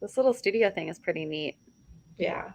This little studio thing is pretty neat. Yeah.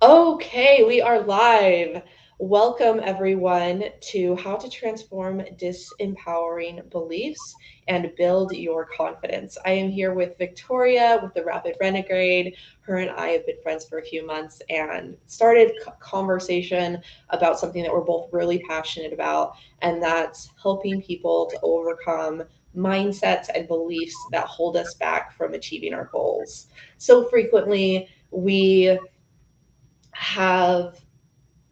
Okay, we are live. Welcome, everyone, to How to Transform Disempowering Beliefs and Build Your Confidence. I am here with Victoria with the Rapid Renegade. Her and I have been friends for a few months and started conversation about something that we're both really passionate about, and that's helping people to overcome mindsets and beliefs that hold us back from achieving our goals. So frequently, we have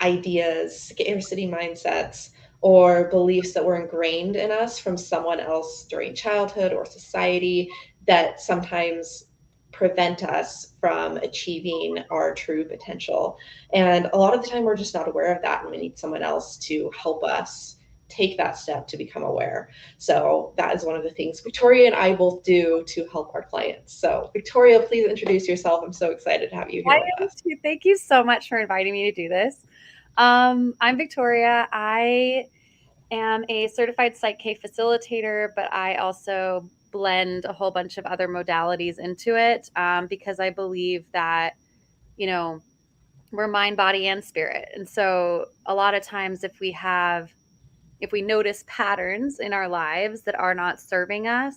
ideas, scarcity mindsets, or beliefs that were ingrained in us from someone else during childhood or society that sometimes prevent us from achieving our true potential. And a lot of the time, we're just not aware of that, and we need someone else to help us take that step to become aware. So, that is one of the things Victoria and I both do to help our clients. So, Victoria, please introduce yourself. I'm so excited to have you I here with am us. too. Thank you so much for inviting me to do this. I'm Victoria. I am a certified Psych K facilitator, but I also blend a whole bunch of other modalities into it because I believe that, you know, we're mind, body, and spirit. And so a lot of times if we notice patterns in our lives that are not serving us,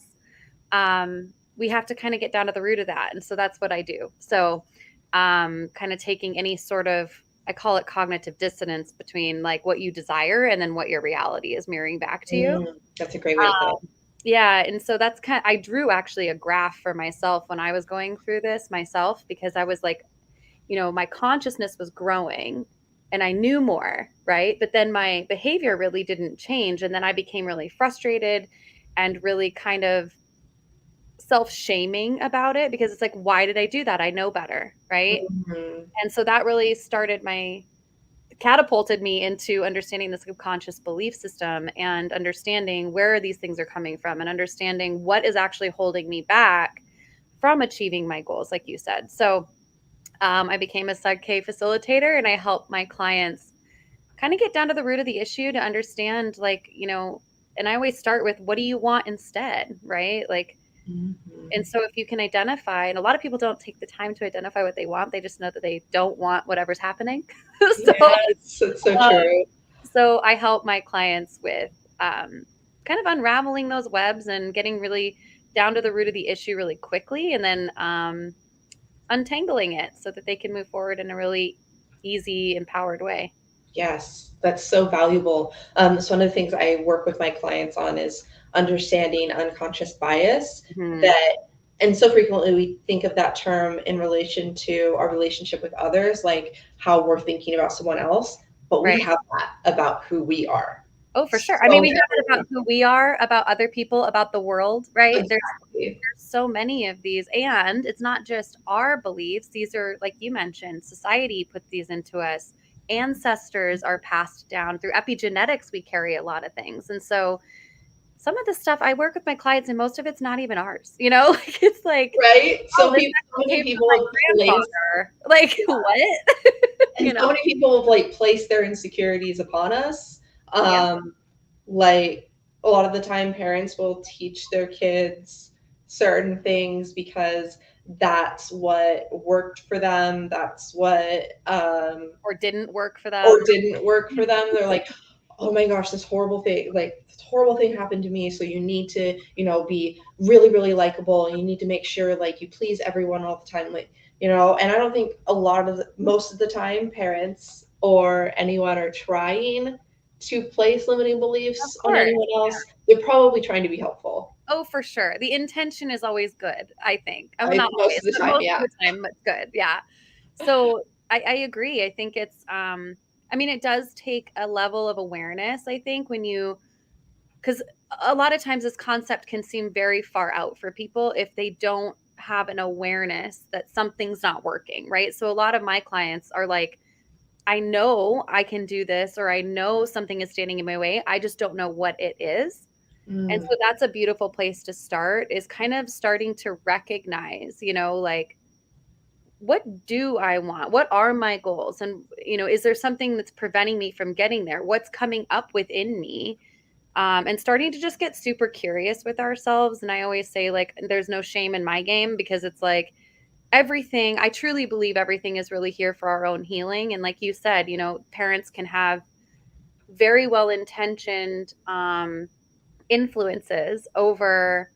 we have to kind of get down to the root of that. And so that's what I do. So, kind of taking any sort of, I call it cognitive dissonance between like what you desire and then what your reality is mirroring back to you. That's a great way to put it. Yeah. And so that's I drew actually a graph for myself when I was going through this myself because I was like, my consciousness was growing and I knew more, right? But then my behavior really didn't change. And then I became really frustrated and really kind of self-shaming about it because it's like, why did I do that? I know better, right? Mhm. And so that really catapulted me into understanding the subconscious belief system and understanding where these things are coming from and understanding what is actually holding me back from achieving my goals, like you said. So I became a Sub-K facilitator and I help my clients kind of get down to the root of the issue to understand, like, and I always start with, what do you want instead, right? Like, and Mhm. so if you can identify, and a lot of people don't take the time to identify what they want, they just know that they don't want whatever's happening. so, Yes, it's so um, true. so I help my clients with kind of unraveling those webs and getting really down to the root of the issue really quickly, and then untangling it so that they can move forward in a really easy, empowered way. Yes, that's so valuable. So one of the things I work with my clients on is understanding unconscious bias Mhm. that, and so frequently we think of that term in relation to our relationship with others, like how we're thinking about someone else, but we Right. have that about who we are Oh, for sure. I mean, so we have it about heavily. who we are, about other people, about the world, right? Exactly. There's so many of these, and it's not just our beliefs. These are, like you mentioned, society puts these into us. Ancestors are passed down through epigenetics. We carry a lot of things, and so some of the stuff I work with my clients, and most of it's not even ours. Like it's like, Right? oh, So this so actually many came from people have my placed, grandfather. Like what? you and so know? many people have like placed their insecurities upon us. Yeah, Like a lot of the time, parents will teach their kids certain things because that's what worked for them. That's what or didn't work for or them. didn't work for them. They're like, oh my gosh, this horrible thing happened to me. So you need to, be really, really likable. And you need to make sure like you please everyone all the time. And I don't think most of the time parents or anyone are trying to place limiting Of beliefs on course. anyone else. They're probably trying to be helpful. Oh, for sure. The intention is always good, I think. Well, not Most always, of the but time, most of yeah. the time, it's good. Yeah. So I agree. I think I mean, it does take a level of awareness, I think, because a lot of times this concept can seem very far out for people if they don't have an awareness that something's not working, right? So a lot of my clients are like, I know I can do this, or I know something is standing in my way. I just don't know what it is. And Mm, so that's a beautiful place to start, is kind of starting to recognize, like, what do I want? What are my goals? And, is there something that's preventing me from getting there? What's coming up within me? And starting to just get super curious with ourselves. And I always say, like, there's no shame in my game, because it's like, everything, I truly believe everything is really here for our own healing. And like you said, parents can have very well intentioned influences over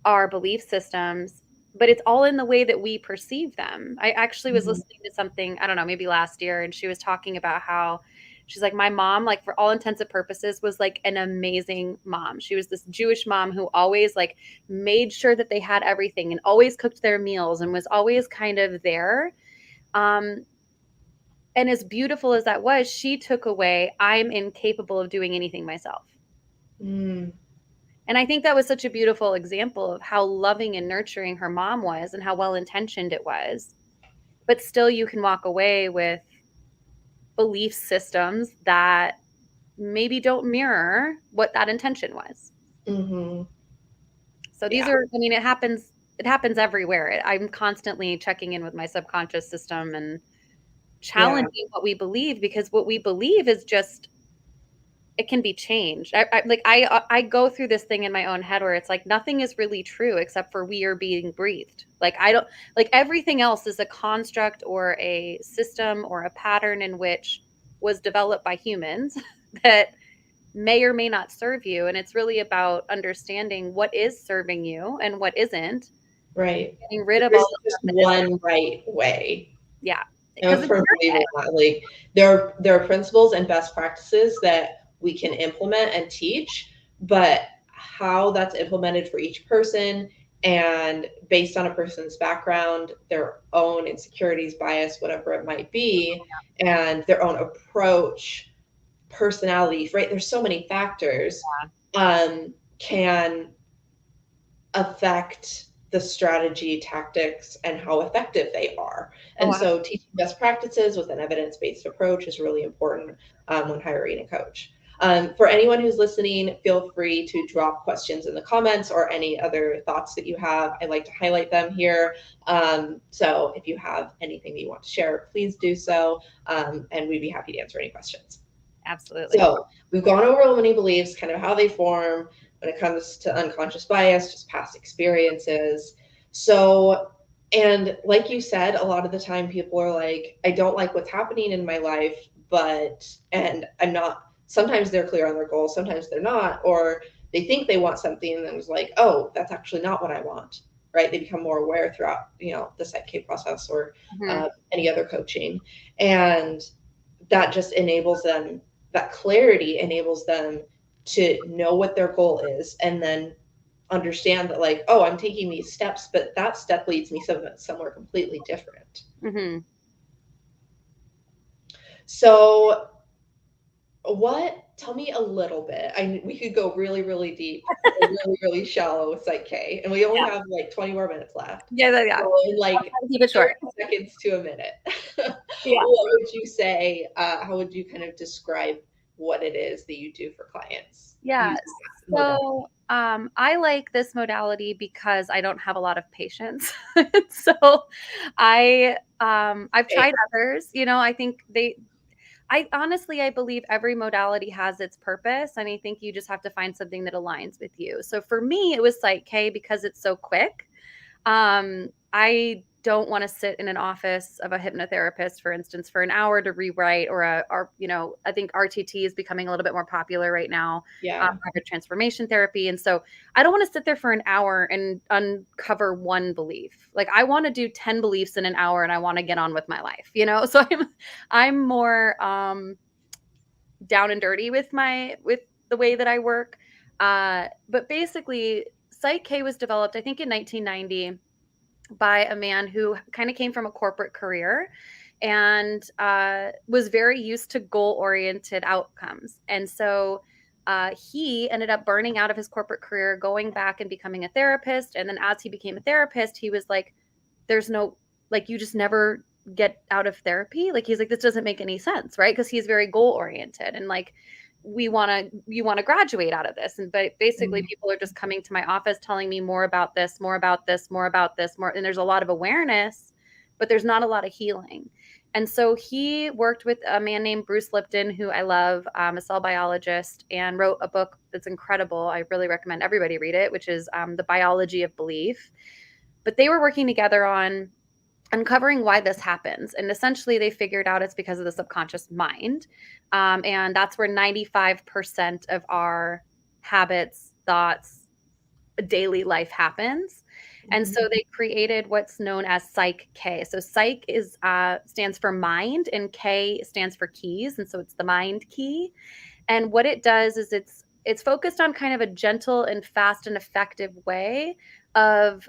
our belief systems, but it's all in the way that we perceive them. I actually was Mhm. listening to something, I don't know, maybe last year, and she was talking about how she's like, my mom, like, for all intents and purposes, was like an amazing mom. She was this Jewish mom who always like made sure that they had everything and always cooked their meals and was always kind of there. Um, and as beautiful as that was, she took away, I'm incapable of doing anything myself. Mm, And I think that was such a beautiful example of how loving and nurturing her mom was and how well intentioned it was. But still, you can walk away with belief systems that maybe don't mirror what that intention was. mhm. So these Yeah, are, I mean, it happens everywhere. I'm constantly checking in with my subconscious system and yeah, challenging what we believe, because what we believe is just, it can be changed. I go through this thing in my own head where it's like nothing is really true except for we are being breathed. Like I don't, like, everything else is a construct or a system or a pattern in which was developed by humans that may or may not serve you, and it's really about understanding what is serving you and what isn't, right. getting rid There of all isn't the just stuff that isn't. one right way. Yeah, I'm because a it's firm believer in your that. Like there are principles and best practices that we can implement and teach, but how that's implemented for each person and based on a person's background, their own insecurities, bias, whatever it might be, and their own approach, personalities, right? There's so many factors can affect the strategy, tactics, and how effective they are. oh, And so, teaching best practices with an evidence based approach is really important when hiring a coach. For anyone who's listening, feel free to drop questions in the comments or any other thoughts that you have. I like to highlight them here. So, if you have anything that you want to share, please do so, and we'd be happy to answer any questions. absolutely. So we've gone over limiting beliefs, kind of how they form when it comes to unconscious bias, just past experiences. So, and like you said, a lot of the time people are like, I don't like what's happening in my life, and I'm not, sometimes they're clear on their goals, sometimes they're not, or they think they want something and then it's like, oh, that's actually not what I want, right? They become more aware throughout, the Psych K process or Mhm. any other coaching. And that just enables them, that clarity enables them to know what their goal is and then understand that, like, oh, I'm taking these steps, but that step leads me somewhere completely different. Mhm. So tell me a little bit. We could go really, really deep or really, really shallow with Psych K, and we only Yeah. have like 20 more minutes left. Yeah, yeah, yeah. So in I'll like try to keep it 30 short. seconds to a minute, Yeah. what would you say? How would you kind of describe what it is that you do for clients Yeah. using that modality? So, I like this modality because I don't have a lot of patience. So I've Okay. tried others, I think I honestly, I believe every modality has its purpose, and I think you just have to find something that aligns with you. So for me, it was Psych K because it's so quick. I don't want to sit in an office of a hypnotherapist, for instance, for an hour to rewrite, I think RTT is becoming a little bit more popular right now, Yeah. rapid transformation therapy. And so I don't want to sit there for an hour and uncover one belief. Like I want to do 10 beliefs in an hour and I want to get on with my life. So I'm more, down and dirty with the way that I work. But basically, Psych K was developed, I think, in 1990 by a man who kind of came from a corporate career and was very used to goal oriented outcomes. And so he ended up burning out of his corporate career, going back and becoming a therapist. And then as he became a therapist, he was like, there's no, like, you just never get out of therapy. Like, he's like, this doesn't make any sense, right? Because he's very goal oriented and like, you want to graduate out of this. And but basically Mm, people are just coming to my office telling me more about this, more about this, more about this, more, and there's a lot of awareness, but there's not a lot of healing. And so he worked with a man named Bruce Lipton, who I love, a cell biologist, and wrote a book that's incredible. I really recommend everybody read it, which is The Biology of Belief. But they were working together on uncovering why this happens. And essentially, they figured out it's because of the subconscious mind. And that's where 95% of our habits, thoughts, daily life happens. And Mhm. so they created what's known as Psych K. So Psych is stands for mind, and K stands for keys, and so it's the mind key. And what it does is it's focused on kind of a gentle and fast and effective way of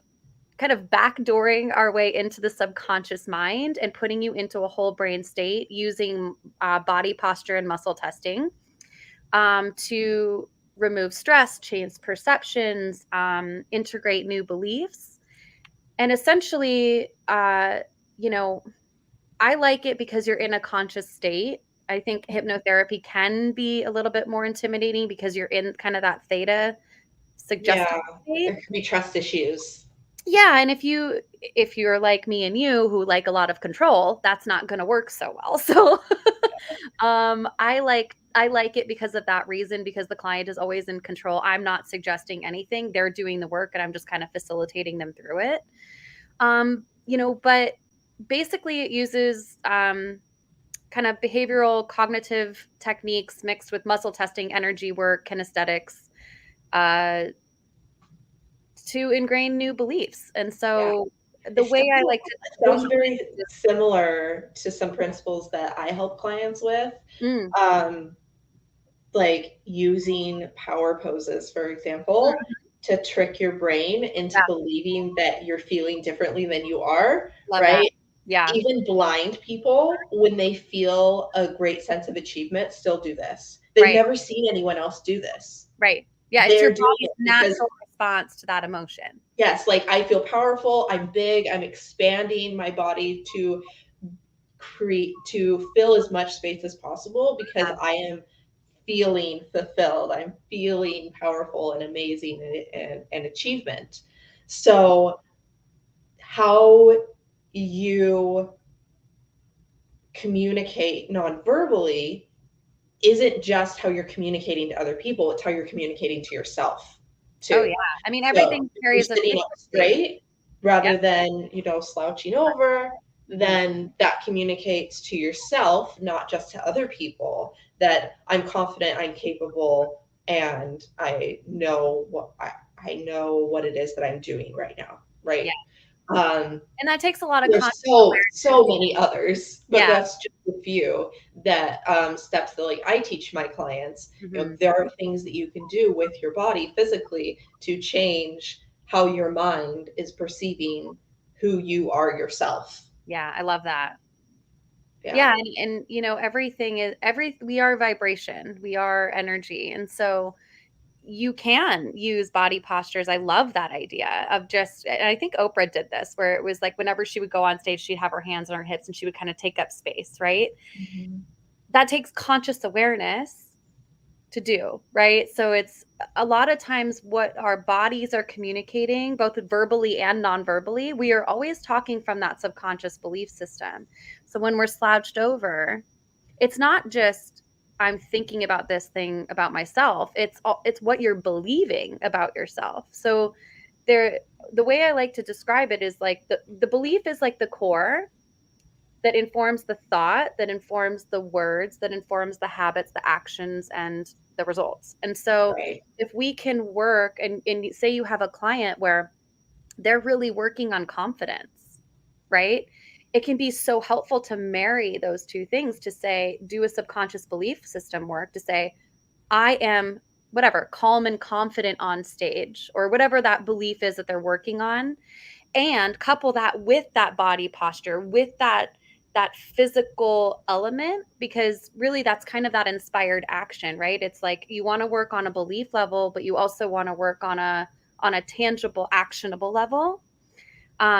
kind of backdooring our way into the subconscious mind and putting you into a whole brain state using body posture and muscle testing to remove stress, change perceptions, integrate new beliefs. And essentially, you know, I like it because you're in a conscious state. I think hypnotherapy can be a little bit more intimidating because you're in kind of that theta Yeah, suggested state. there could be trust issues. Yeah, and if you're like me and you who like a lot of control, that's not going to work so well. So I like it because of that reason, because the client is always in control. I'm not suggesting anything. They're doing the work and I'm just kind of facilitating them through it. But basically it uses kind of behavioral cognitive techniques mixed with muscle testing, energy work, kinesthetics, uh, to ingrain new beliefs. And Yeah. so the way I like to It sounds visualize very it similar to some principles that I help clients with. is, Um, like using power poses, for example, to trick your brain into yeah, believing that you're feeling differently than you are, love that. right? Yeah, Even blind people, when they feel a great sense of achievement, still do this. They've right, never seen anyone else do this. right. Yeah, it's your They're doing body's it because, natural response to that emotion. yes, like I feel powerful, I'm big, I'm expanding my body to create to fill as much space as possible because Yeah. I am feeling fulfilled. I'm feeling powerful and amazing and achievement. So, how you communicate non-verbally isn't just how you're communicating to other people, it's how you're communicating to yourself Oh, yeah. too. I mean, So everything if you're carries a sitting up frequency. straight Yep. rather than, slouching over, Mhm. then that communicates to yourself, not just to other people, that I'm confident, I'm capable, and I know what it is that I'm doing right now, Yeah. right? Um, And that takes a lot of there's conscious so awareness. many others, but Yeah. that's just a few that steps that like I teach my clients. Mhm. There are things that you can do with your body physically to change how your mind is perceiving who you are yourself. Yeah, I love that. Yeah. Yeah, and everything is every we are vibration, we are energy, and so you can use body postures. I love that idea of just and I think Oprah did this, where it was like whenever she would go on stage, she'd have her hands on her hips and she would kind of take up space, right? Mhm. That takes conscious awareness to do, right? So it's a lot of times what our bodies are communicating, both verbally and non-verbally, we are always talking from that subconscious belief system. So when we're slouched over, it's not just I'm thinking about this thing about myself. It's what you're believing about yourself. So there the way I like to describe it is like the belief is like the core that informs the thought, that informs the words, that informs the habits, the actions, and the results. And so Right. if we can work and say you have a client where they're really working on confidence, right? It can be so helpful to marry those two things to say, do a subconscious belief system work to say, I am whatever, calm and confident on stage, or whatever that belief is that they're working on, and couple that with that body posture, with that physical element, because really that's kind of that inspired action, right? It's like you want to work on a belief level, but you also want to work on a tangible actionable level.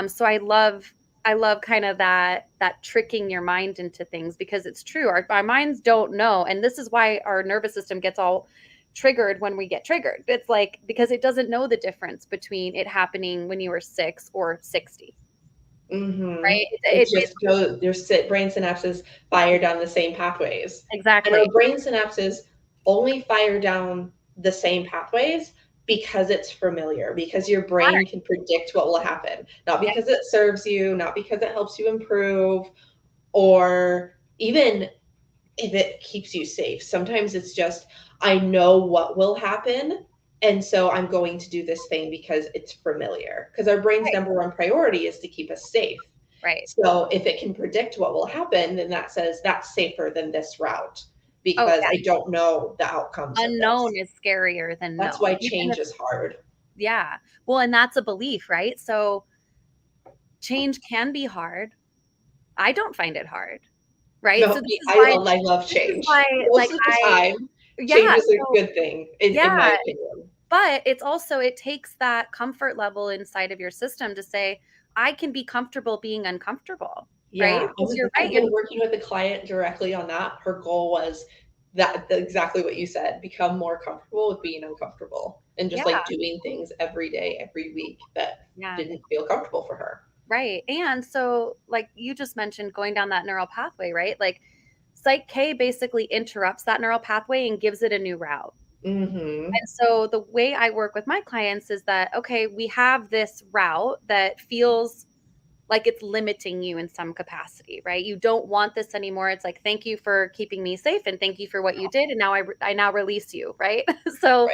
So I love kind of that tricking your mind into things, because it's true. Our minds don't know. And this is why our nervous system gets all triggered when we get triggered. It's like because it doesn't know the difference between it happening when you were 6 or 60, Mhm. right? It It just goes your brain synapses fire down the same pathways. And our exactly. brain synapses only fire down the same pathways because it's familiar, because your brain Smart. can predict what will happen, not Yeah. because it serves you, not because it helps you improve, or even if it keeps you safe. Sometimes it's just, I know what will happen. And so I'm going to do this thing because it's familiar. Because our brain's Right. number one priority is to keep us safe. Right. So if it can predict what will happen, then that says that's safer than this route Oh, because yeah. I don't know the outcomes of Unknown this. is scarier than That's known. why Even change if, is hard. yeah. Well, and that's a belief, right? So change can be hard. I don't find it hard, right? So No, I love this is why, change. like, Most of the time, change yeah. is a So, good thing, in yeah. my opinion. But it's also, it takes that comfort level inside of your system to say, I can be comfortable being uncomfortable, right? Yeah, Because you're right. I've been working with a client directly on that. Her goal was that exactly what you said, become more comfortable with being uncomfortable and just Yeah. like doing things every day, every week that Yeah. didn't feel comfortable for her. Right. And so, like you just mentioned, going down that neural pathway, right? Like, Psych K basically interrupts that neural pathway and gives it a new route. Mm-hmm. And so the way I work with my clients is that, okay, we have this route that feels like it's limiting you in some capacity, right? You don't want this anymore. It's like, thank you for keeping me safe and thank you for what you did. And now I now release you, right? So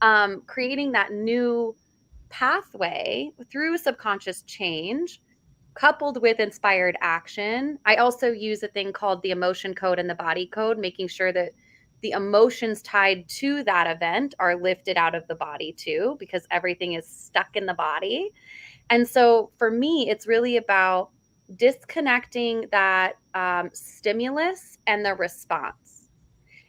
Right. creating that new pathway through subconscious change coupled with inspired action. I also use a thing called the emotion code and the body code, making sure that the emotions tied to that event are lifted out of the body too, because everything is stuck in the body. And so for me, it's really about disconnecting that stimulus and the response.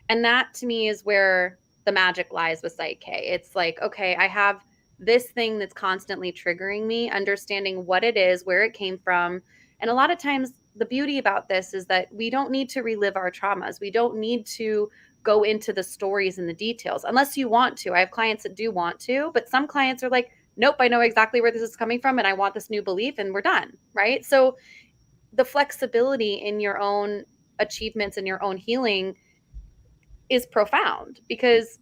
And that to me is where the magic lies with Psych K. It's like, okay, I have this thing that's constantly triggering me, understanding what it is, where it came from. And a lot of times, the beauty about this is that we don't need to relive our traumas. We don't need to go into the stories and the details unless you want to. I have clients that do want to, but some clients are like, nope, I know exactly where this is coming from and I want this new belief and we're done. Right. So the flexibility in your own achievements and your own healing is profound because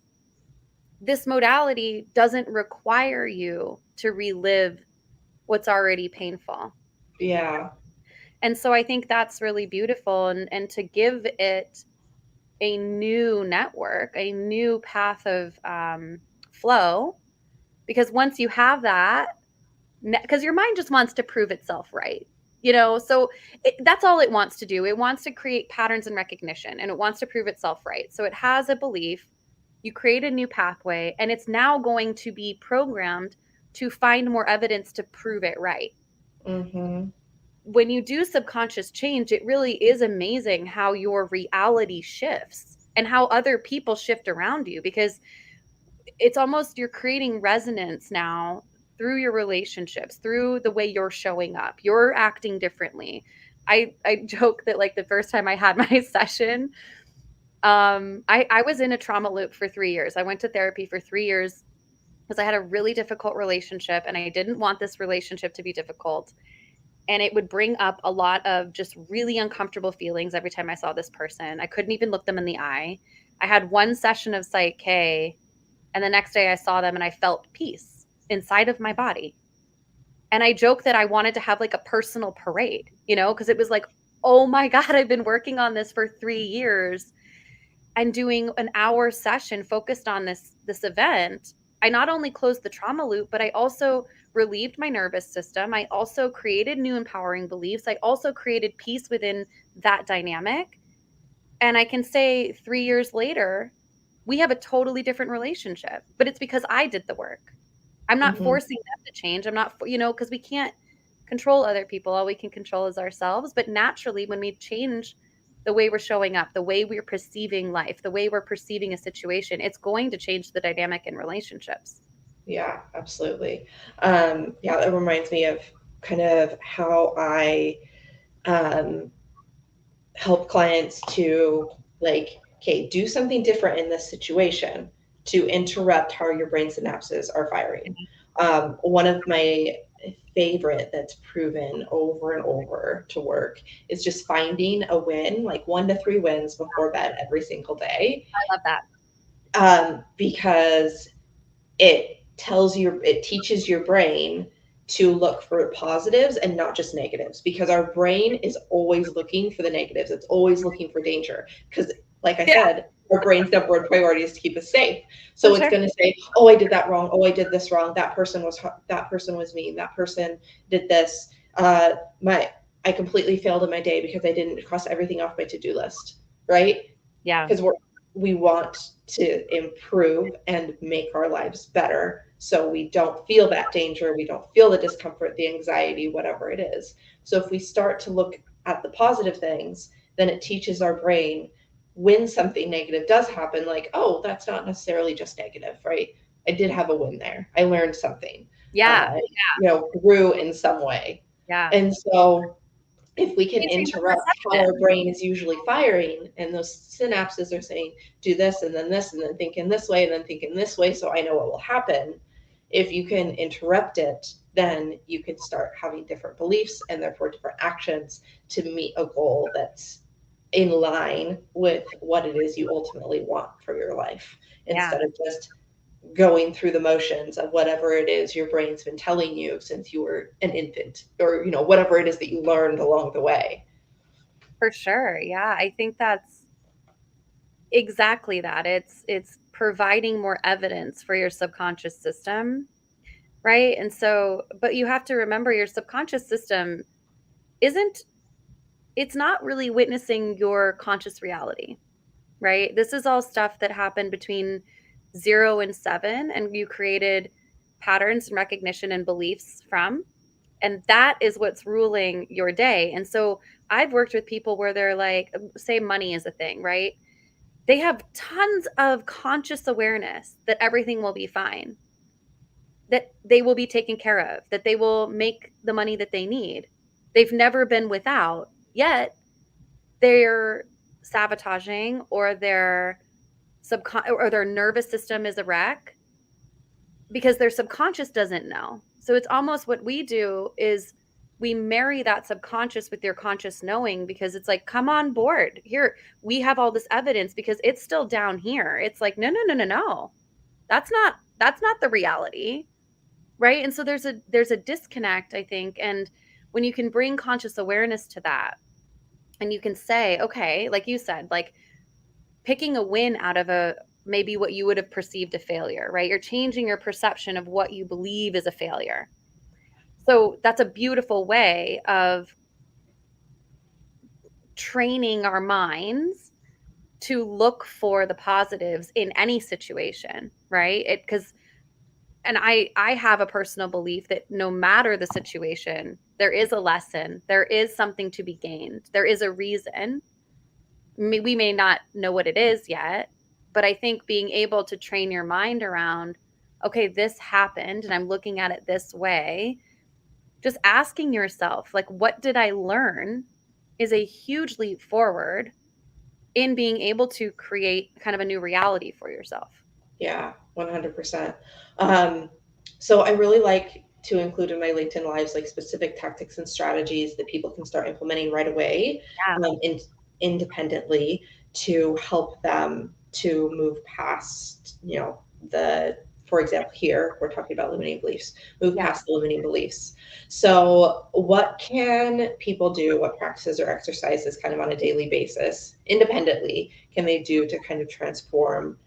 this modality doesn't require you to relive what's already painful. Yeah. And so I think that's really beautiful and to give it a new network, a new path of flow, because once you have that, because your mind just wants to prove itself right. So that's all it wants to do. It wants to create patterns and recognition and it wants to prove itself right. So it has a belief, you create a new pathway, and it's now going to be programmed to find more evidence to prove it right. Mm-hmm. When you do subconscious change, it really is amazing how your reality shifts and how other people shift around you because it's almost you're creating resonance now through your relationships, through the way you're showing up. You're acting differently. I joke that like the first time I had my session, I was in a trauma loop for 3 years. I went to therapy for 3 years because I had a really difficult relationship and I didn't want this relationship to be difficult. And it would bring up a lot of just really uncomfortable feelings every time I saw this person. I couldn't even look them in the eye. I had one session of Psych K, and the next day I saw them and I felt peace inside of my body. And I joke that I wanted to have like a personal parade, because it was like, oh my God, I've been working on this for 3 years and doing an hour session focused on this event. I not only closed the trauma loop, but I also relieved my nervous system. I also created new empowering beliefs. I also created peace within that dynamic. And I can say 3 years later, we have a totally different relationship, but it's because I did the work. I'm not Mm-hmm. forcing them to change. I'm not, because we can't control other people. All we can control is ourselves. But naturally, when we change the way we're showing up, the way we're perceiving life, the way we're perceiving a situation, it's going to change the dynamic in relationships. Yeah, absolutely. Yeah, that reminds me of kind of how I um, help clients to like, okay, do something different in this situation to interrupt how your brain synapses are firing. One of my favorite that's proven over and over to work is just finding a win, like 1 to 3 wins before bed every single day. I love that. Because it it teaches your brain to look for positives and not just negatives, because our brain is always looking for the negatives. It's always looking for danger because, like I Yeah, said, our brain's number one priority is to keep us safe. for So it's sure. going to say, "Oh, I did that wrong. Oh, I did this wrong. That person was mean. That person did this. My I completely failed in my day because I didn't cross everything off my to-do list." Right? Yeah, Because we want to improve and make our lives better so we don't feel that danger, we don't feel the discomfort, the anxiety, whatever it is. So if we start to look at the positive things, then it teaches our brain when something negative does happen, like, oh, that's not necessarily just negative, right? I did have a win there, I learned something, yeah, grew in some way. yeah. And so if we can Changing the interrupt how our perception. brain is usually firing and those synapses are saying, do this and then think in this way and then think in this way so I know what will happen. If you can interrupt it, then you can start having different beliefs and therefore different actions to meet a goal that's in line with what it is you ultimately want for your life, Yeah, instead of just going through the motions of whatever it is your brain's been telling you since you were an infant, or whatever it is that you learned along the way. for sure. Yeah, I think that's exactly that. It's providing more evidence for your subconscious system, right? And so, but you have to remember your subconscious system isn't it's not really witnessing your conscious reality, right? This is all stuff that happened between 0 and 7 and you created patterns and recognition and beliefs from. And that is what's ruling your day. And so I've worked with people where they're like, say money is a thing, right? They have tons of conscious awareness that everything will be fine, that they will be taken care of, that they will make the money that they need. They've never been without, yet they're sabotaging or their nervous system is a wreck because their subconscious doesn't know. So it's almost what we do is we marry that subconscious with your conscious knowing because it's like, come on board. Here, we have all this evidence because it's still down here. It's like, no, no, no, no, no. That's not the reality. Right? And so there's a disconnect, I think. And when you can bring conscious awareness to that and you can say, okay, like you said, like picking a win out of a maybe what you would have perceived a failure, right? You're changing your perception of what you believe is a failure. So that's a beautiful way of training our minds to look for the positives in any situation, right? It because and I have a personal belief that no matter the situation, there is a lesson, there is something to be gained, there is a reason. We may not know what it is yet, but I think being able to train your mind around, okay, this happened and I'm looking at it this way, just asking yourself, like, what did I learn is a huge leap forward in being able to create kind of a new reality for yourself. Yeah, 100%. Um, so I really like to include in my LinkedIn lives like specific tactics and strategies that people can start implementing right away, Yeah. independently, to help them to move past, for example, here we're talking about limiting beliefs, move Yeah. past the limiting beliefs. So what can people do? What practices or exercises kind of on a daily basis independently can they do to kind of transform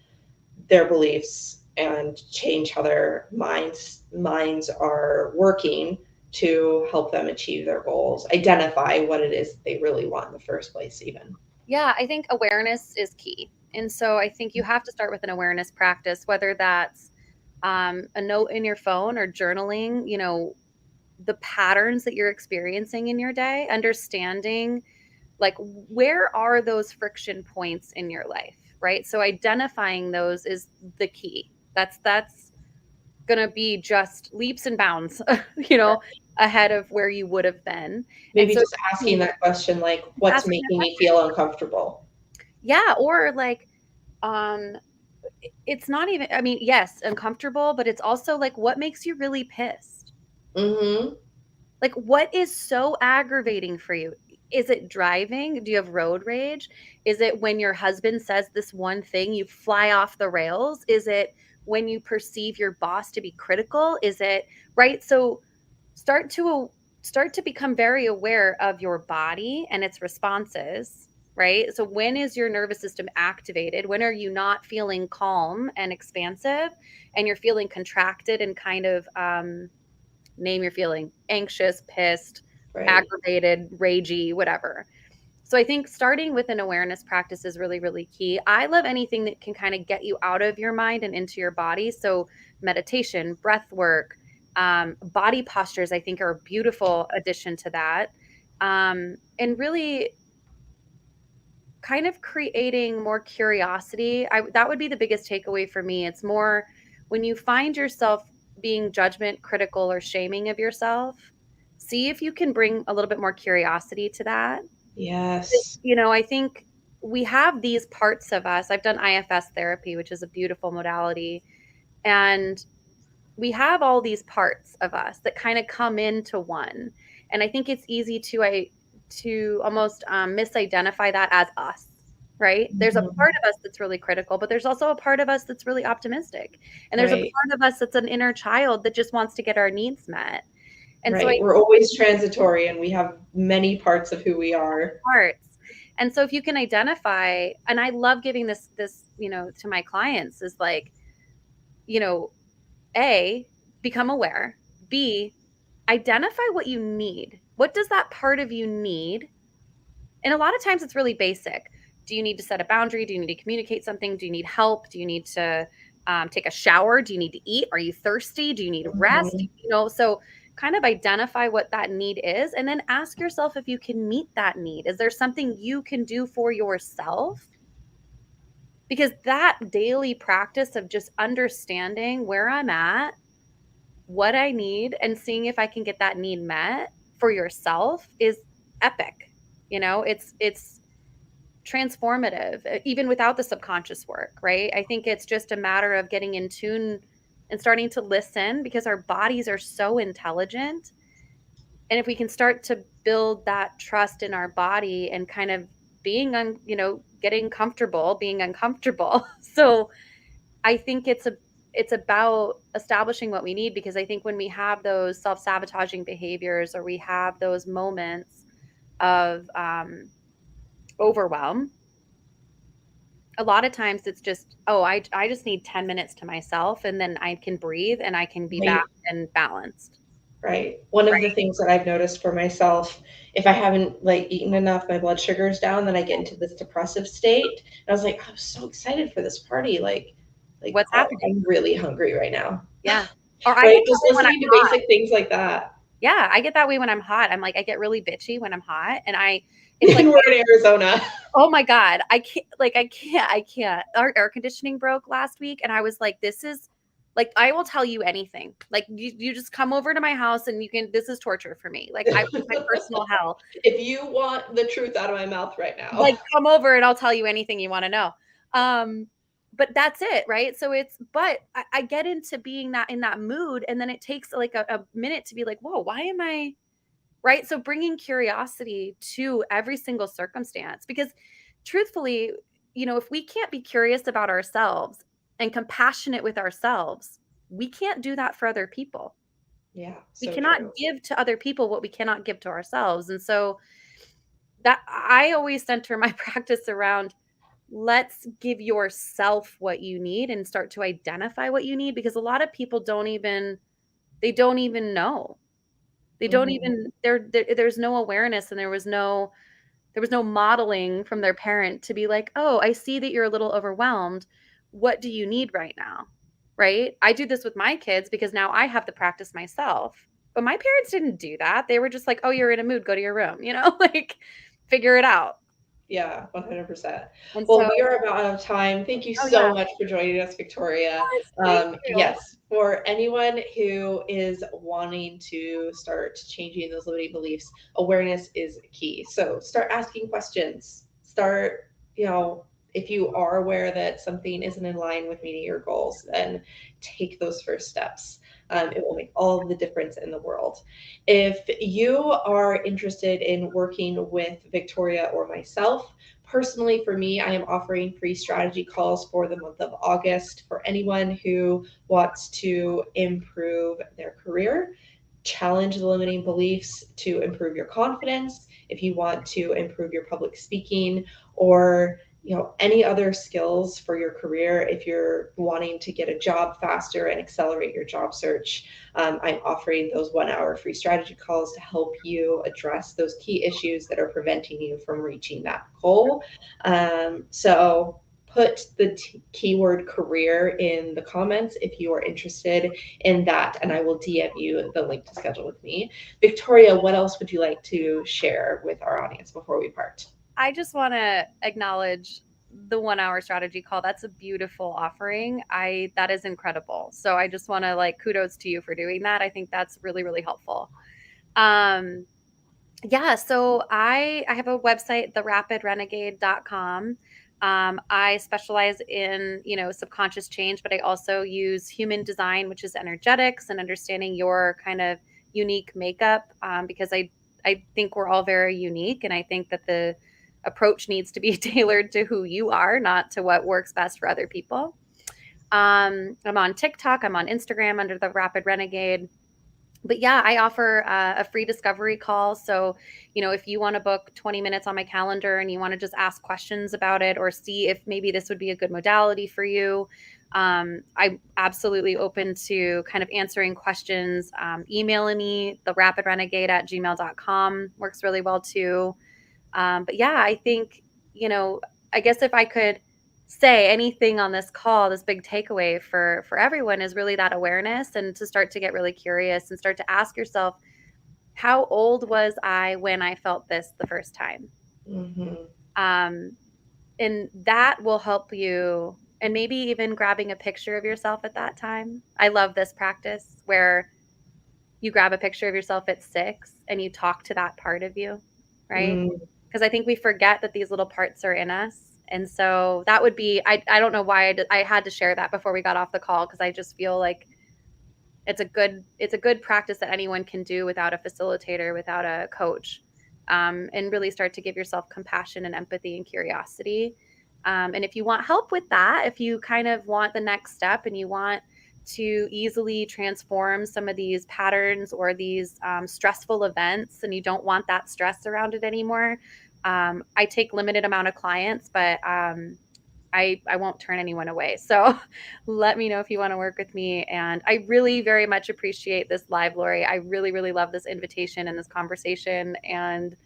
their beliefs and change how their minds are working to help them achieve their goals, identify what it is they really want in the first place even. Yeah, I think awareness is key. And so I think you have to start with an awareness practice, whether that's a note in your phone or journaling, the patterns that you're experiencing in your day, understanding like where are those friction points in your life, right? So identifying those is the key. That's going to be just leaps and bounds, you know, ahead of where you would have been. And Maybe so just asking that question, like, what's asking that making me question. feel uncomfortable? Yeah, or like um it's not even, I mean, yes, uncomfortable, but it's also like what makes you really pissed? Mm-hmm. Like, what is so aggravating for you? Is it driving? Do you have road rage? Is it when your husband says this one thing, you fly off the rails? Is it when you perceive your boss to be critical? Is it right? So start to start to become very aware of your body and its responses, right? So when is your nervous system activated? When are you not feeling calm and expansive and you're feeling contracted and kind of name your feeling, anxious, pissed, Right. aggravated, ragey, whatever. So I think starting with an awareness practice is really, really key. I love anything that can kind of get you out of your mind and into your body. So meditation, breath work, body postures, I think are a beautiful addition to that. And really kind of creating more curiosity. That would be the biggest takeaway for me. It's more when you find yourself being judgment, critical, or shaming of yourself, see if you can bring a little bit more curiosity to that. Yes. I think we have these parts of us. I've done IFS therapy, which is a beautiful modality. And we have all these parts of us that kind of come into one. And I think it's easy to almost misidentify that as us, right? There's a Mhm. part of us that's really critical, but there's also a part of us that's really optimistic. And there's a Right. part of us that's an inner child that just wants to get our needs met. And so I Right. We're always transitory and we have many parts of who we are. parts. And so if you can identify, and I love giving this, to my clients is like, you know, A, become aware. B, identify what you need. What does that part of you need? And a lot of times it's really basic. Do you need to set a boundary? Do you need to communicate something? Do you need help? Do you need to take a shower? Do you need to eat? Are you thirsty? Do you need rest? Mhm. So kind of identify what that need is and then ask yourself if you can meet that need. Is there something you can do for yourself? Because that daily practice of just understanding where I'm at, what I need, and seeing if I can get that need met for yourself is epic. It's transformative, even without the subconscious work, right? I think it's just a matter of getting in tune and starting to listen because our bodies are so intelligent. And if we can start to build that trust in our body and kind of getting comfortable, being uncomfortable. So I think it's about establishing what we need because I think when we have those self-sabotaging behaviors or we have those moments of overwhelm, a lot of times it's just, oh, I just need 10 minutes to myself and then I can breathe and I can be back Right. and balanced. Right. One of the Right. things that I've noticed for myself, if I haven't like eaten enough, my blood sugar's down, then I get into this depressive state. And I was like, I was so excited for this party. Like, What's oh, happening? I'm really hungry right now. Yeah. Or I get Right. that Just way when I'm listening to hot. basic things like that. Yeah, I get that way when I'm hot. I'm like, I get really bitchy when I'm hot and it's like And we're in Arizona. oh my God. I can't. Our air conditioning broke last week. And I was like, this is like, I will tell you anything. Like, you just come over to my house and this is torture for me. Like, my personal hell. If you want the truth out of my mouth right now. Like, come over and I'll tell you anything you want to know. Um, but that's it, right? So but I get into being that in that mood. And then it takes like a minute to be like, whoa, why am I, right? So bringing curiosity to every single circumstance, because truthfully, if we can't be curious about ourselves and compassionate with ourselves, we can't do that for other people. Yeah, We so cannot true. give to other people what we cannot give to ourselves. And so that I always center my practice around let's give yourself what you need and start to identify what you need because a lot of people don't even know. They don't Mhm. even there's no awareness and there was no modeling from their parent to be like, "Oh, I see that you're a little overwhelmed. What do you need right now?" Right? I do this with my kids because now I have to practice myself. But my parents didn't do that. They were just like, "Oh, you're in a mood, go to your room," like figure it out. Yeah, 100%. And Well, so, we are about out of time. Thank you oh yeah, so much for joining us, Victoria. yes, thank you. Yes, for anyone who is wanting to start changing those limiting beliefs, awareness is key. So start asking questions. Start, if you are aware that something isn't in line with meeting your goals, then take those first steps. It will make all the difference in the world. If you are interested in working with Victoria or myself, Personally, for me, I am offering free strategy calls for the month of August for anyone who wants to improve their career, challenge the limiting beliefs to improve your confidence, if you want to improve your public speaking, or any other skills for your career, if you're wanting to get a job faster and accelerate your job search. I'm offering those 1 hour free strategy calls to help you address those key issues that are preventing you from reaching that goal. So put the keyword career in the comments if you are interested in that, and I will DM you the link to schedule with me. Victoria, what else would you like to share with our audience before we part? I just want to acknowledge the 1 hour strategy call. That's a beautiful offering. That is incredible. So I just want to like kudos to you for doing that. I think that's really, really helpful. Um, yeah, so I have a website, therapidrenegade.com. I specialize in, subconscious change, but I also use human design, which is energetics and understanding your kind of unique makeup, because I think we're all very unique, and I think that the approach needs to be tailored to who you are, not to what works best for other people. I'm on TikTok, I'm on Instagram under the Rapid Renegade. But yeah, I offer a free discovery call. So, if you want to book 20 minutes on my calendar and you want to just ask questions about it or see if maybe this would be a good modality for you, I'm absolutely open to kind of answering questions. Emailing me, therapidrenegade@gmail.com works really well too. But yeah, I think, I guess if I could say anything on this call, this big takeaway for everyone is really that awareness, and to start to get really curious and start to ask yourself, how old was I when I felt this the first time? Mm-hmm. Um, and that will help you. And maybe even grabbing a picture of yourself at that time. I love this practice where you grab a picture of yourself at 6 and you talk to that part of you, right? Mm. Because I think we forget that these little parts are in us. And so that would be, I don't know why I had to share that before we got off the call, because I just feel like it's a good practice that anyone can do without a facilitator, without a coach, and really start to give yourself compassion and empathy and curiosity. And if you want help with that, if you kind of want the next step and you want to easily transform some of these patterns or these stressful events, and you don't want that stress around it anymore, I take limited amount of clients, but I won't turn anyone away. So let me know if you want to work with me. And I really very much appreciate this live, Lori. I really, really love this invitation and this conversation. And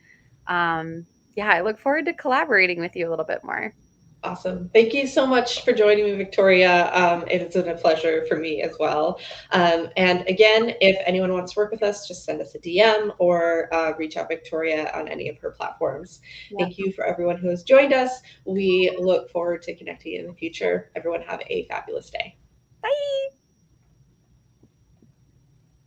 yeah, I look forward to collaborating with you a little bit more. Awesome. Thank you so much for joining me, Victoria. It's been a pleasure for me as well. And again, if anyone wants to work with us, just send us a DM or reach out Victoria on any of her platforms. Yep. Thank you for everyone who has joined us. We look forward to connecting in the future. Everyone have a fabulous day.